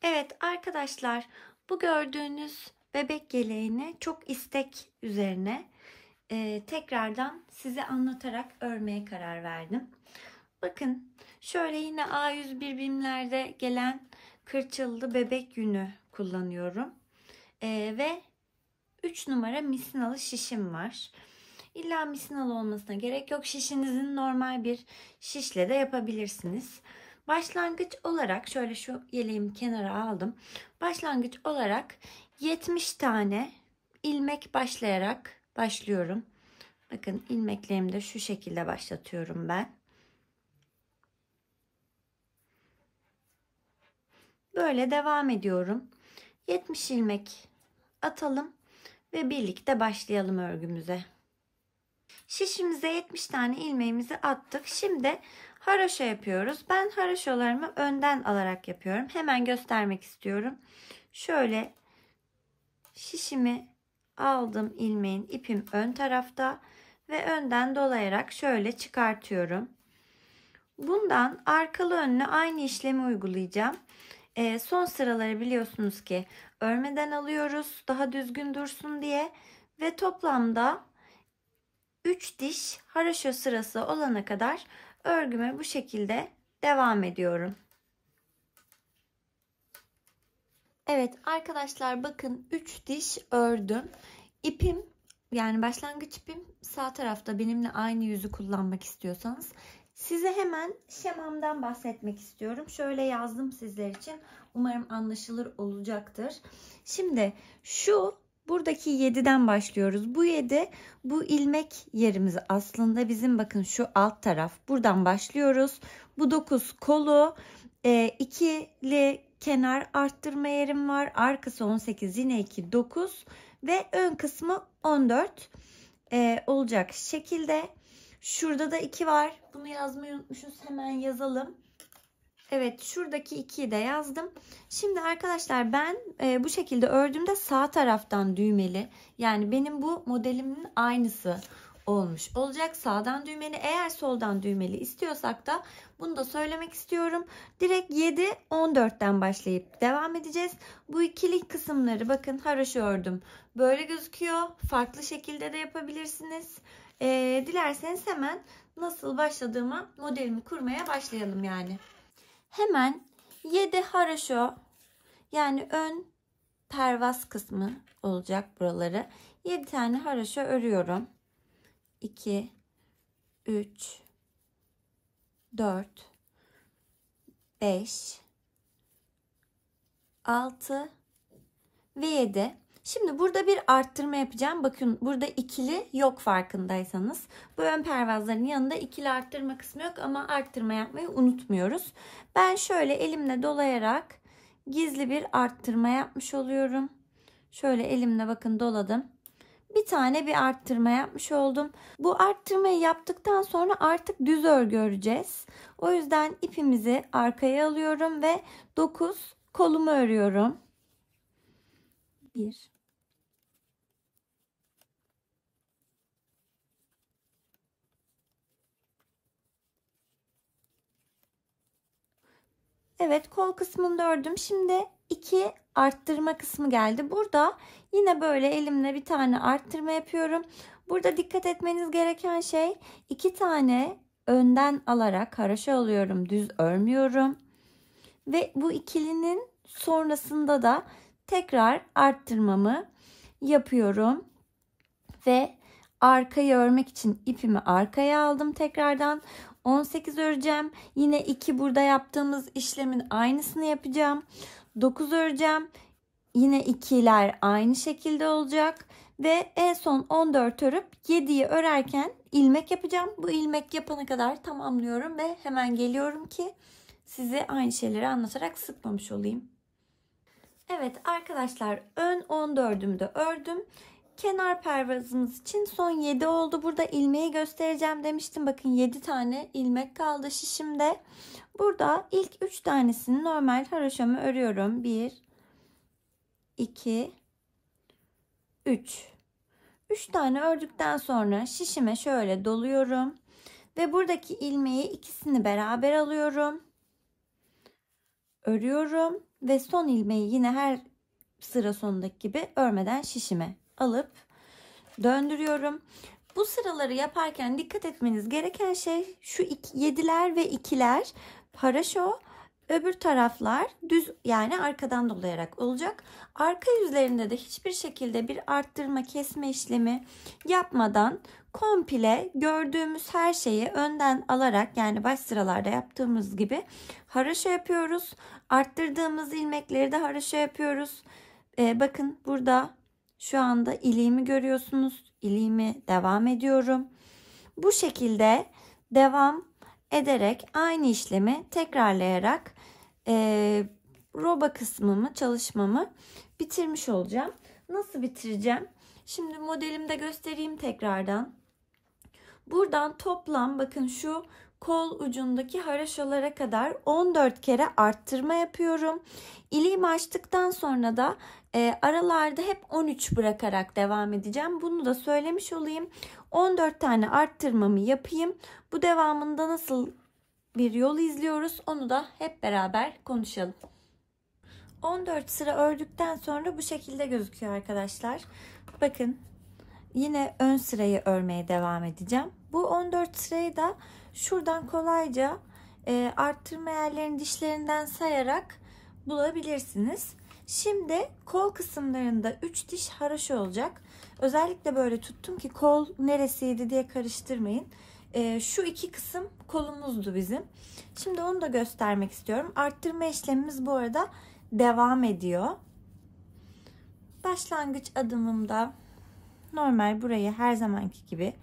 Evet arkadaşlar, bu gördüğünüz bebek yeleğini çok istek üzerine tekrardan size anlatarak örmeye karar verdim. Bakın şöyle yine A101 BİM'lerde gelen kırçıllı bebek yünü kullanıyorum. Ve 3 numara misinalı şişim var. İlla misinalı olmasına gerek yok. Şişinizin normal bir şişle de yapabilirsiniz. Başlangıç olarak şöyle şu yeleğimi kenara aldım. Başlangıç olarak 70 tane ilmek başlayarak başlıyorum. Bakın ilmeklerimi de şu şekilde başlatıyorum ben. Böyle devam ediyorum. 70 ilmek atalım ve birlikte başlayalım örgümüze. Şişimize 70 tane ilmeğimizi attık. Şimdi haroşa yapıyoruz. Ben haroşalarımı önden alarak yapıyorum. Hemen göstermek istiyorum. Şöyle şişimi aldım, ilmeğin ipim ön tarafta ve önden dolayarak şöyle çıkartıyorum. Bundan arkalı önlü aynı işlemi uygulayacağım. Son sıraları biliyorsunuz ki örmeden alıyoruz daha düzgün dursun diye ve toplamda 3 diş haroşa sırası olana kadar örgüme bu şekilde devam ediyorum. Evet arkadaşlar, bakın 3 diş ördüm. İpim, yani başlangıç ipim sağ tarafta, benimle aynı yüzü kullanmak istiyorsanız. Size hemen şemamdan bahsetmek istiyorum. Şöyle yazdım sizler için. Umarım anlaşılır olacaktır. Şimdi buradaki 7'den başlıyoruz. Bu 7 bu ilmek yerimiz aslında bizim, bakın şu alt taraf. Buradan başlıyoruz. Bu 9 kolu, ikili kenar arttırma yerim var. Arkası 18, yine 2, 9 ve ön kısmı 14 olacak şekilde. Şurada da 2 var. Bunu yazmayı unutmuşuz. Hemen yazalım. Evet, şuradaki 2'yi de yazdım. Şimdi arkadaşlar ben bu şekilde ördüğümde sağ taraftan düğmeli. Yani benim bu modelimin aynısı olmuş olacak. Sağdan düğmeli. Eğer soldan düğmeli istiyorsak da bunu da söylemek istiyorum. Direkt 7 14'ten başlayıp devam edeceğiz. Bu ikili kısımları bakın haroşa ördüm. Böyle gözüküyor. Farklı şekilde de yapabilirsiniz. Dilerseniz hemen nasıl başladığıma modelimi kurmaya başlayalım yani. Hemen 7 haroşa, yani ön pervaz kısmı olacak buraları. 7 tane haroşa örüyorum. 2 3 4 5 6 ve 7. Şimdi burada bir arttırma yapacağım. Bakın burada ikili yok, farkındaysanız. Bu ön pervazların yanında ikili arttırma kısmı yok ama arttırma yapmayı unutmuyoruz. Ben şöyle elimle dolayarak gizli bir arttırma yapmış oluyorum. Şöyle elimle bakın doladım. Bir tane bir arttırma yapmış oldum. Bu arttırmayı yaptıktan sonra artık düz örgü öreceğiz. O yüzden ipimizi arkaya alıyorum ve 9 kolumu örüyorum. 1 Evet, kol kısmını ördüm. Şimdi 2 arttırma kısmı geldi. Burada yine böyle elimle bir tane arttırma yapıyorum. Burada dikkat etmeniz gereken şey, 2 tane önden alarak haroşa alıyorum. Düz örmüyorum. Ve bu ikilinin sonrasında da tekrar arttırmamı yapıyorum. Ve arkayı örmek için ipimi arkaya aldım tekrardan. 18 öreceğim. Yine 2 burada yaptığımız işlemin aynısını yapacağım. 9 öreceğim. Yine ikiler aynı şekilde olacak. Ve en son 14 örüp 7'yi örerken ilmek yapacağım. Bu ilmek yapana kadar tamamlıyorum ve hemen geliyorum ki size aynı şeyleri anlatarak sıkmamış olayım. Evet arkadaşlar, ön 14'ümü de ördüm. Kenar pervazımız için son 7 oldu. Burada ilmeği göstereceğim demiştim. Bakın 7 tane ilmek kaldı şişimde. Burada ilk 3 tanesini normal haroşamı örüyorum. 1 2 3 3 tane ördükten sonra şişime şöyle doluyorum. Ve buradaki ilmeği ikisini beraber alıyorum. örüyorum ve son ilmeği yine her sıra sonundaki gibi örmeden şişime alıp döndürüyorum. Bu sıraları yaparken dikkat etmeniz gereken şey şu 7'ler ve 2'ler haraşo, öbür taraflar düz, yani arkadan dolayarak olacak. Arka yüzlerinde de hiçbir şekilde bir arttırma kesme işlemi yapmadan komple gördüğümüz her şeyi önden alarak, yani baş sıralarda yaptığımız gibi haraşo yapıyoruz. Arttırdığımız ilmekleri de haraşo yapıyoruz. Bakın burada şu anda iliğimi görüyorsunuz. İliğimi devam ediyorum. Bu şekilde devam ederek aynı işlemi tekrarlayarak roba kısmımı, çalışmamı bitirmiş olacağım. Nasıl bitireceğim? Şimdi modelimde göstereyim tekrardan. Buradan toplam bakın şu kol ucundaki haraşolara kadar 14 kere arttırma yapıyorum. İliğimi açtıktan sonra da aralarda hep 13 bırakarak devam edeceğim. Bunu da söylemiş olayım. 14 tane arttırmamı yapayım. Bu devamında nasıl bir yol izliyoruz onu da hep beraber konuşalım. 14 sıra ördükten sonra bu şekilde gözüküyor arkadaşlar. Bakın yine ön sırayı örmeye devam edeceğim. Bu 14 sırayı da şuradan kolayca arttırma yerlerini dişlerinden sayarak bulabilirsiniz. Şimdi kol kısımlarında 3 diş haraşo olacak. Özellikle böyle tuttum ki kol neresiydi diye karıştırmayın. Şu iki kısım kolumuzdu bizim. Şimdi onu da göstermek istiyorum. Arttırma işlemimiz bu arada devam ediyor. Başlangıç adımımda normal burayı her zamanki gibi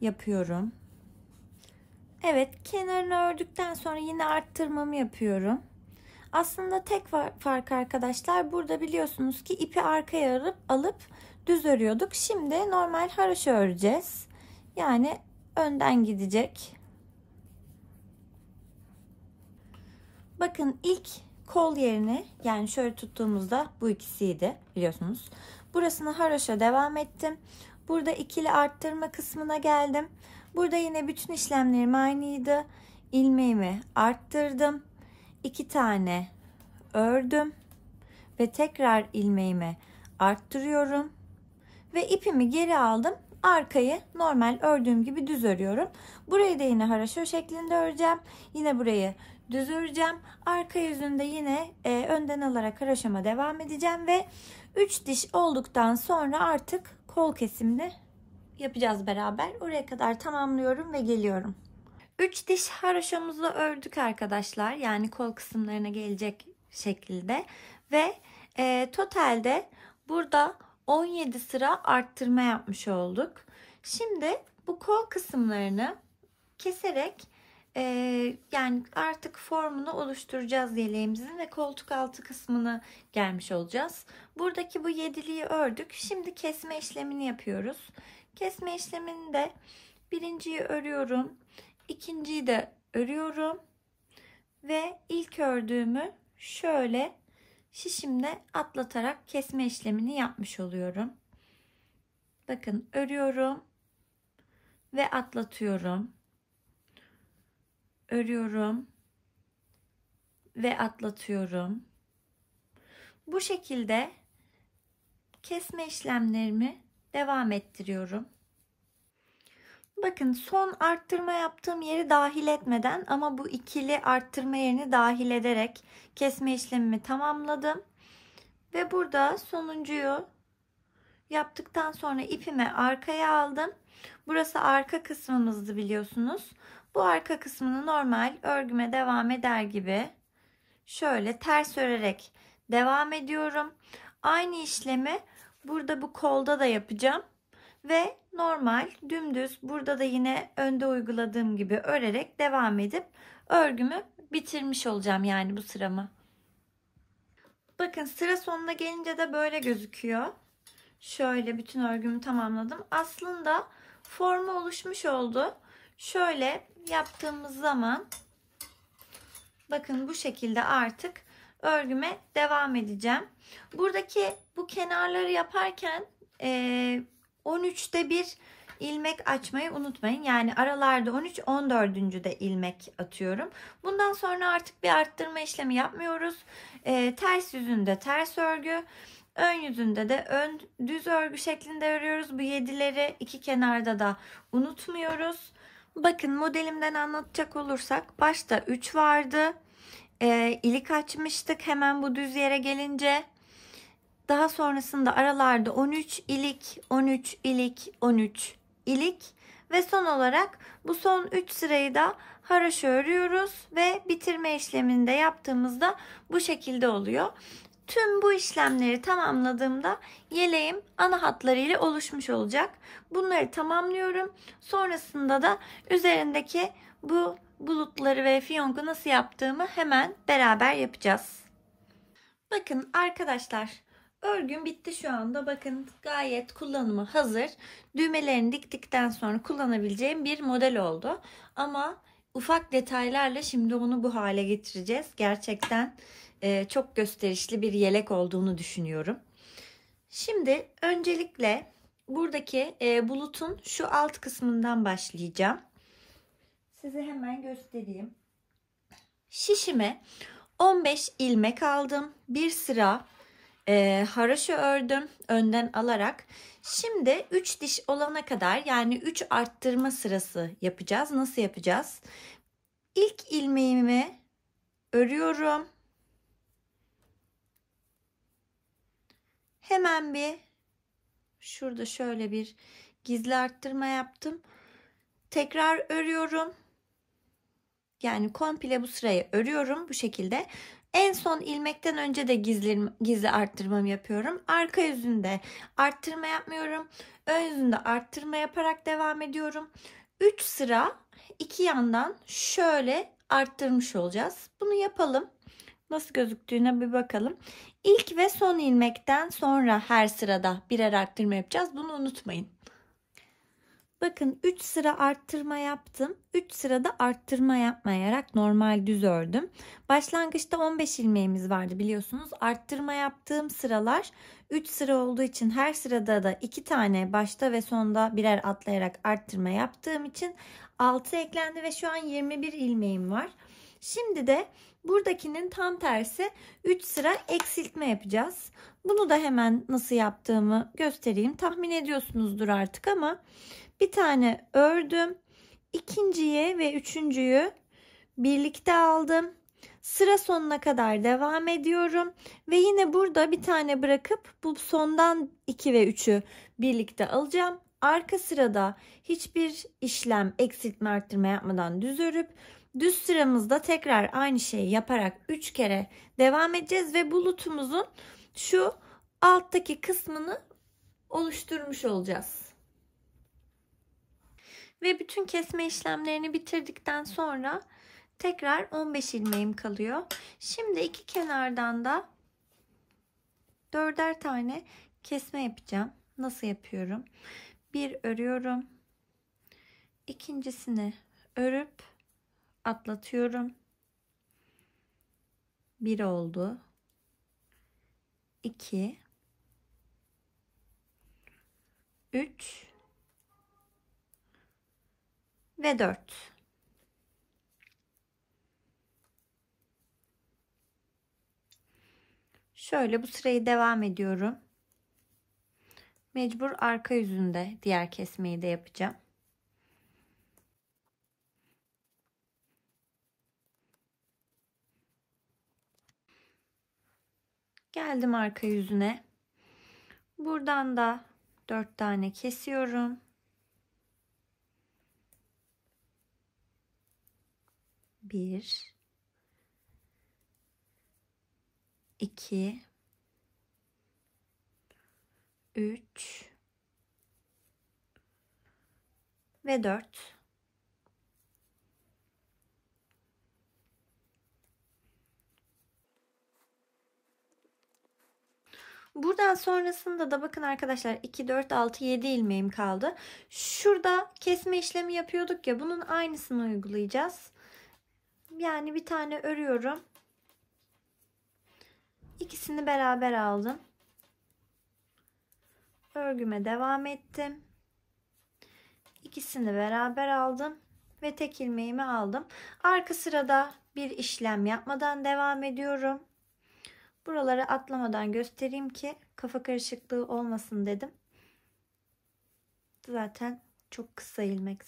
yapıyorum. Evet, kenarını ördükten sonra yine arttırmamı yapıyorum. Aslında tek fark arkadaşlar, burada biliyorsunuz ki ipi arkaya alıp düz örüyorduk. Şimdi normal haraşo öreceğiz. Yani önden gidecek. Bakın ilk kol yerini, yani şöyle tuttuğumuzda bu ikisiydi biliyorsunuz. Burasını haraşo devam ettim. Burada ikili arttırma kısmına geldim. Burada yine bütün işlemlerim aynıydı. İlmeğimi arttırdım. 2 tane ördüm ve tekrar ilmeğimi arttırıyorum ve ipimi geri aldım. Arkayı normal ördüğüm gibi düz örüyorum. Burayı da yine haraşo şeklinde öreceğim. Yine burayı düz öreceğim. Arka yüzünde yine önden alarak haraşoma devam edeceğim ve 3 diş olduktan sonra artık kol kesimini yapacağız beraber. Oraya kadar tamamlıyorum ve geliyorum. 3 diş haraşomuzu ördük arkadaşlar. Yani kol kısımlarına gelecek şekilde ve totalde burada 17 sıra arttırma yapmış olduk. Şimdi bu kol kısımlarını keserek yani artık formunu oluşturacağız yeleğimizin ve koltuk altı kısmına gelmiş olacağız. Buradaki bu yediliği ördük. Şimdi kesme işlemini yapıyoruz. Kesme işleminde birinciyi örüyorum. İkinciyi de örüyorum. Ve ilk ördüğümü şöyle şişimle atlatarak kesme işlemini yapmış oluyorum. Bakın örüyorum ve atlatıyorum. Örüyorum ve atlatıyorum. Bu şekilde kesme işlemlerimi devam ettiriyorum. Bakın son arttırma yaptığım yeri dahil etmeden ama bu ikili arttırma yerini dahil ederek kesme işlemimi tamamladım. Ve burada sonuncuyu yaptıktan sonra ipimi arkaya aldım. Burası arka kısmımızdı biliyorsunuz. Bu arka kısmını normal örgüme devam eder gibi şöyle ters örerek devam ediyorum. Aynı işlemi burada bu kolda da yapacağım. Ve normal dümdüz burada da yine önde uyguladığım gibi örerek devam edip örgümü bitirmiş olacağım, yani bu sıramı. Bakın sıra sonuna gelince de böyle gözüküyor. Şöyle bütün örgümü tamamladım. Aslında formu oluşmuş oldu. Şöyle yaptığımız zaman bakın bu şekilde artık örgüme devam edeceğim. Buradaki bu kenarları yaparken 13'te bir ilmek açmayı unutmayın. Yani aralarda 13, 14. de ilmek atıyorum. Bundan sonra artık bir arttırma işlemi yapmıyoruz. Ters yüzünde ters örgü, ön yüzünde de ön düz örgü şeklinde örüyoruz. Bu 7'leri iki kenarda da unutmuyoruz. Bakın modelimden anlatacak olursak başta 3 vardı. İlik açmıştık hemen bu düz yere gelince. Daha sonrasında aralarda 13 ilik, 13 ilik, 13 ilik ve son olarak bu son 3 sırayı da haroşa örüyoruz ve bitirme işlemini de yaptığımızda bu şekilde oluyor. Tüm bu işlemleri tamamladığımda yeleğim ana hatlarıyla oluşmuş olacak. Bunları tamamlıyorum. Sonrasında da üzerindeki bu bulutları ve fiyonku nasıl yaptığımı hemen beraber yapacağız. Bakın arkadaşlar, örgüm bitti şu anda. Bakın gayet kullanıma hazır. Düğmelerini diktikten sonra kullanabileceğim bir model oldu. Ama ufak detaylarla şimdi onu bu hale getireceğiz. Gerçekten çok gösterişli bir yelek olduğunu düşünüyorum. Şimdi öncelikle buradaki bulutun şu alt kısmından başlayacağım. Size hemen göstereyim. Şişime 15 ilmek aldım. Bir sıra haroşa ördüm önden alarak. Şimdi 3 diş olana kadar, yani 3 arttırma sırası yapacağız. Nasıl yapacağız? İlk ilmeğimi örüyorum. Hemen bir şurada şöyle bir gizli arttırma yaptım. Tekrar örüyorum. Yani komple bu sırayı örüyorum bu şekilde. En son ilmekten önce de gizli arttırmamı yapıyorum. Arka yüzünde arttırma yapmıyorum. Ön yüzünde arttırma yaparak devam ediyorum. 3 sıra iki yandan şöyle arttırmış olacağız. Bunu yapalım. Nasıl gözüktüğüne bir bakalım. İlk ve son ilmekten sonra her sırada birer arttırma yapacağız. Bunu unutmayın. Bakın 3 sıra arttırma yaptım. 3 sırada arttırma yapmayarak normal düz ördüm. Başlangıçta 15 ilmeğimiz vardı biliyorsunuz. Arttırma yaptığım sıralar 3 sıra olduğu için her sırada da 2 tane başta ve sonda birer atlayarak arttırma yaptığım için 6 eklendi ve şu an 21 ilmeğim var. Şimdi de buradakinin tam tersi 3 sıra eksiltme yapacağız. Bunu da hemen nasıl yaptığımı göstereyim. Tahmin ediyorsunuzdur artık ama bir tane ördüm. İkinciyi ve üçüncüyü birlikte aldım. Sıra sonuna kadar devam ediyorum. Ve yine burada bir tane bırakıp bu sondan 2 ve 3'ü birlikte alacağım. Arka sırada hiçbir işlem eksiltme arttırma yapmadan düz örüp düz sıramızda tekrar aynı şeyi yaparak 3 kere devam edeceğiz. Ve bulutumuzun şu alttaki kısmını oluşturmuş olacağız. Ve bütün kesme işlemlerini bitirdikten sonra tekrar 15 ilmeğim kalıyor. Şimdi iki kenardan da 4'er tane kesme yapacağım. Nasıl yapıyorum? Bir örüyorum. İkincisini örüp atlatıyorum. Bir oldu. 2 3 ve 4. Şöyle bu sırayı devam ediyorum. Mecbur arka yüzünde diğer kesmeyi de yapacağım. Geldim arka yüzüne. Buradan da 4 tane kesiyorum. 1 2 3 ve 4. Buradan sonrasında da bakın arkadaşlar 2, 4, 6, 7 ilmeğim kaldı. Şurada kesme işlemi yapıyorduk ya, bunun aynısını uygulayacağız. Yani bir tane örüyorum. İkisini beraber aldım. Örgüme devam ettim. İkisini beraber aldım ve tek ilmeğimi aldım. Arka sırada bir işlem yapmadan devam ediyorum. Buraları atlamadan göstereyim ki kafa karışıklığı olmasın dedim. Zaten çok kısa ilmek.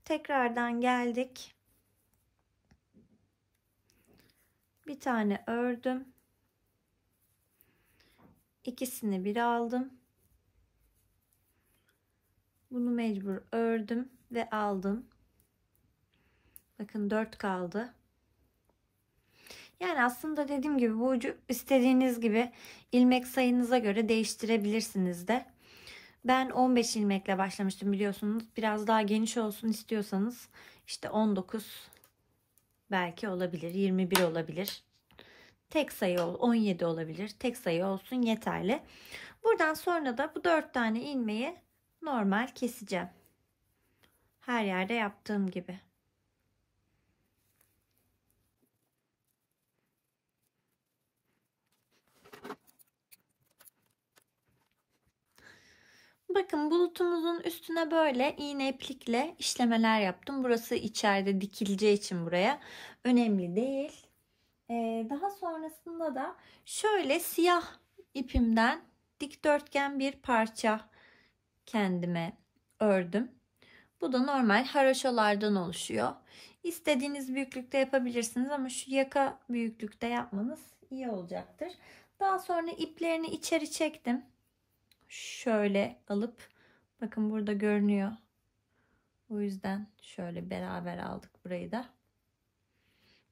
Tekrardan geldik. Bir tane ördüm. İkisini bir aldım. Bunu mecbur ördüm ve aldım. Bakın 4 kaldı. Yani aslında dediğim gibi bu ucu istediğiniz gibi ilmek sayınıza göre değiştirebilirsiniz de. Ben 15 ilmekle başlamıştım biliyorsunuz. Biraz daha geniş olsun istiyorsanız işte 19 belki olabilir, 21 olabilir. Tek sayı 17 olabilir. Tek sayı olsun yeterli. Buradan sonra da bu 4 tane ilmeği normal keseceğim. Her yerde yaptığım gibi. Bakın bulutumuzun üstüne böyle iğne iplikle işlemeler yaptım. Burası içeride dikileceği için buraya önemli değil. Daha sonrasında da şöyle siyah ipimden dikdörtgen bir parça kendime ördüm. Bu da normal haroşalardan oluşuyor. İstediğiniz büyüklükte yapabilirsiniz ama şu yaka büyüklükte yapmanız iyi olacaktır. Daha sonra iplerini içeri çektim. Şöyle alıp bakın burada görünüyor. O yüzden şöyle beraber aldık burayı da.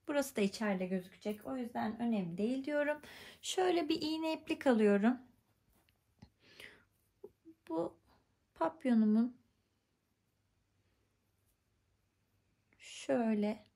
Burası da içeride gözükecek. O yüzden önemli değil diyorum. Şöyle bir iğne iplik alıyorum. Bu papyonumun şöyle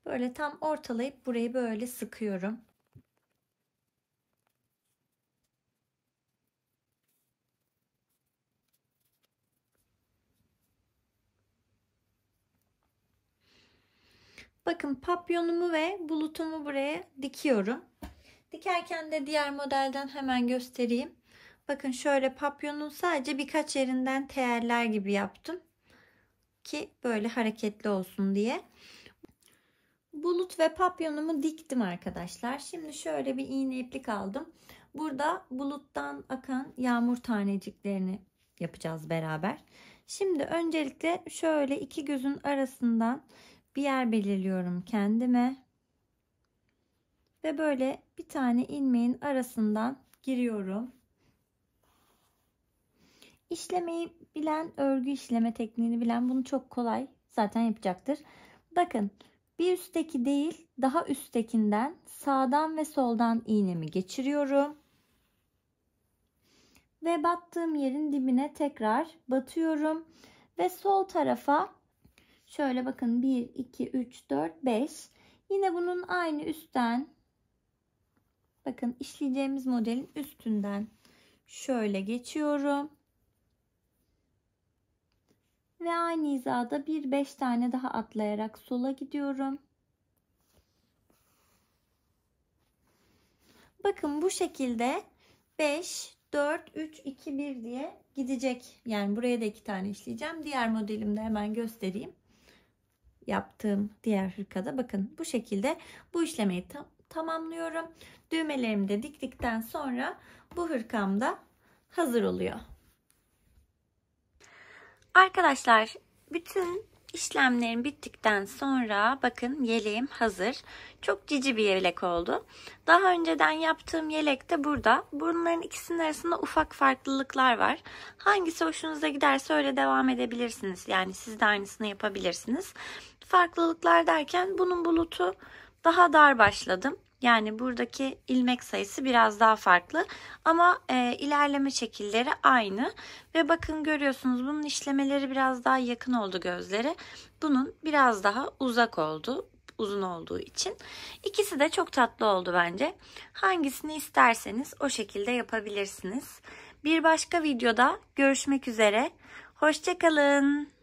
böyle tam ortalayıp burayı böyle sıkıyorum. Bakın papyonumu ve bulutumu buraya dikiyorum. Dikerken de diğer modelden hemen göstereyim. Bakın şöyle papyonun sadece birkaç yerinden teğerler gibi yaptım. Ki böyle hareketli olsun diye. Bulut ve papyonumu diktim arkadaşlar. Şimdi şöyle bir iğne iplik aldım. Burada buluttan akan yağmur taneciklerini yapacağız beraber. Şimdi öncelikle şöyle iki gözün arasından bir yer belirliyorum kendime. Ve böyle bir tane ilmeğin arasından giriyorum. İşlemeyi bilen, örgü işleme tekniğini bilen bunu çok kolay zaten yapacaktır. Bakın bir üstteki değil daha üsttekinden sağdan ve soldan iğnemi geçiriyorum. Ve battığım yerin dibine tekrar batıyorum. Ve sol tarafa şöyle bakın 1, 2, 3, 4, 5. Yine bunun aynı üstten bakın işleyeceğimiz modelin üstünden şöyle geçiyorum. Ve aynı hizada 5 tane daha atlayarak sola gidiyorum. Bakın bu şekilde 5, 4, 3, 2, 1 diye gidecek. Yani buraya da 2 tane işleyeceğim. Diğer modelimde hemen göstereyim. Yaptığım diğer hırkada bakın bu şekilde bu işlemeyi tamamlıyorum. Düğmelerimi de diktikten sonra bu hırkam da hazır oluyor. Arkadaşlar bütün işlemlerim bittikten sonra bakın yeleğim hazır. Çok cici bir yelek oldu. Daha önceden yaptığım yelek de burada. Bunların ikisinin arasında ufak farklılıklar var. Hangisi hoşunuza giderse öyle devam edebilirsiniz. Yani siz de aynısını yapabilirsiniz. Farklılıklar derken bunun bulutu daha dar başladım. Yani buradaki ilmek sayısı biraz daha farklı ama ilerleme şekilleri aynı ve bakın görüyorsunuz bunun işlemeleri biraz daha yakın oldu gözlere. Bunun biraz daha uzak oldu. uzun olduğu için. İkisi de çok tatlı oldu bence. Hangisini isterseniz o şekilde yapabilirsiniz. Bir başka videoda görüşmek üzere. Hoşça kalın.